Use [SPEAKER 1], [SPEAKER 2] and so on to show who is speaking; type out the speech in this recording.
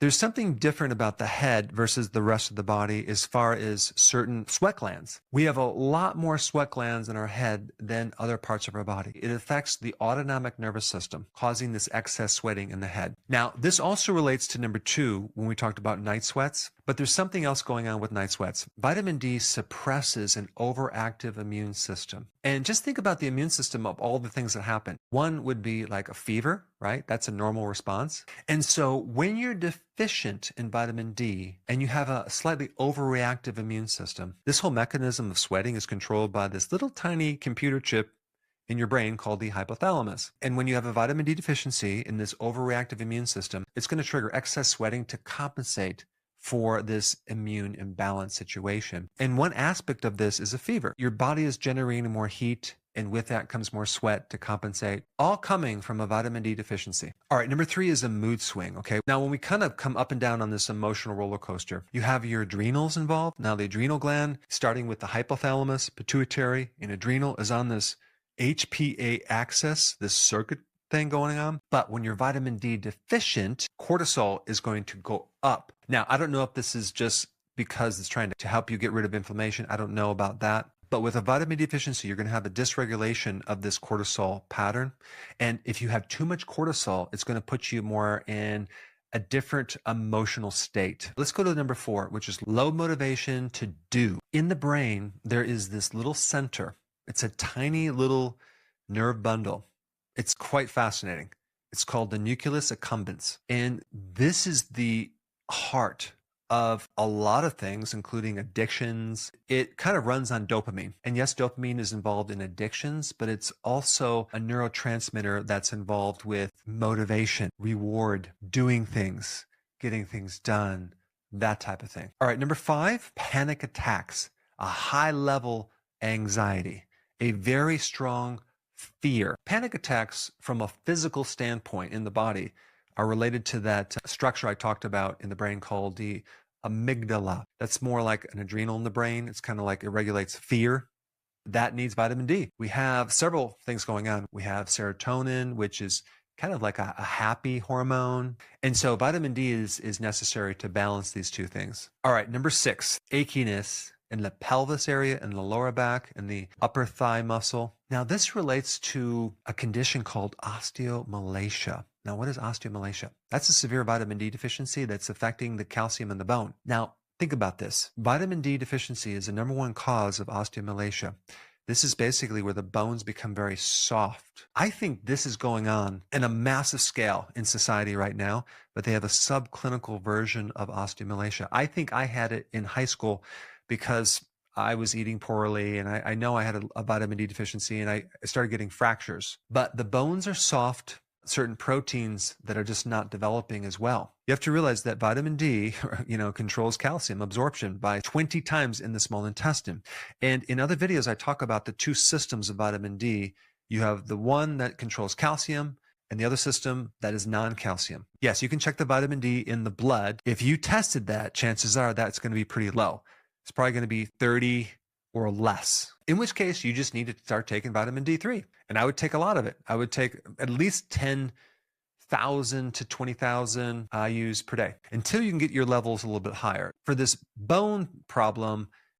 [SPEAKER 1] There's something different about the head versus the rest of the body as far as certain sweat glands. We have a lot more sweat glands in our head than other parts of our body. It affects the autonomic nervous system, causing this excess sweating in the head. Now, this also relates to number 2 when we talked about night sweats, but there's something else going on with night sweats. Vitamin D suppresses an overactive immune system. And just think about the immune system of all the things that happen. One would be like a fever, right? That's a normal response. And so when you're deficient in vitamin D and you have a slightly overreactive immune system, this whole mechanism of sweating is controlled by this little tiny computer chip in your brain called the hypothalamus. And when you have a vitamin D deficiency in this overreactive immune system, it's going to trigger excess sweating to compensate for this immune imbalance situation. And one aspect of this is a fever. Your body is generating more heat, and with that comes more sweat to compensate, all coming from a vitamin D deficiency. All right, number 3 is a mood swing, okay? Now, when we kind of come up and down on this emotional roller coaster, you have your adrenals involved. Now, the adrenal gland, starting with the hypothalamus, pituitary, and adrenal, is on this HPA axis, this circuit thing going on. But when you're vitamin D deficient, cortisol is going to go up. Now, I don't know if this is just because it's trying to help you get rid of inflammation. I don't know about that. But with a vitamin D deficiency, you're going to have a dysregulation of this cortisol pattern. And if you have too much cortisol, it's going to put you more in a different emotional state. Let's go to number 4, which is low motivation to do. In the brain, there is this little center. It's a tiny little nerve bundle. It's quite fascinating. It's called the nucleus accumbens. And this is the heart of a lot of things, including addictions. It kind of runs on dopamine. And yes, dopamine is involved in addictions, but it's also a neurotransmitter that's involved with motivation, reward, doing things, getting things done, that type of thing. All right, number 5, panic attacks, a high level anxiety, a very strong fear. Panic attacks from a physical standpoint in the body are related to that structure I talked about in the brain called the amygdala. That's more like an adrenal in the brain. It's kind of like it regulates fear. That needs vitamin D. We have several things going on. We have serotonin, which is kind of like a happy hormone. And so vitamin D is necessary to balance these two things. All right, number 6, achiness in the pelvis area and the lower back and the upper thigh muscle. Now, this relates to a condition called osteomalacia. Now, what is osteomalacia? That's a severe vitamin D deficiency that's affecting the calcium in the bone. Now, think about this. Vitamin D deficiency is the number 1 cause of osteomalacia. This is basically where the bones become very soft. I think this is going on in a massive scale in society right now, but they have a subclinical version of osteomalacia. I think I had it in high school because I was eating poorly, and I know I had a vitamin D deficiency, and I started getting fractures. But the bones are soft, certain proteins that are just not developing as well. You have to realize that vitamin D, controls calcium absorption by 20 times in the small intestine. And in other videos, I talk about the 2 systems of vitamin D. You have the one that controls calcium, and the other system that is non-calcium. Yes, you can check the vitamin D in the blood. If you tested that, chances are that's going to be pretty low. It's probably going to be 30 or less, in which case you just need to start taking vitamin D3. And I would take a lot of it. I would take at least 10,000 to 20,000 IUs per day until you can get your levels a little bit higher. For this bone problem,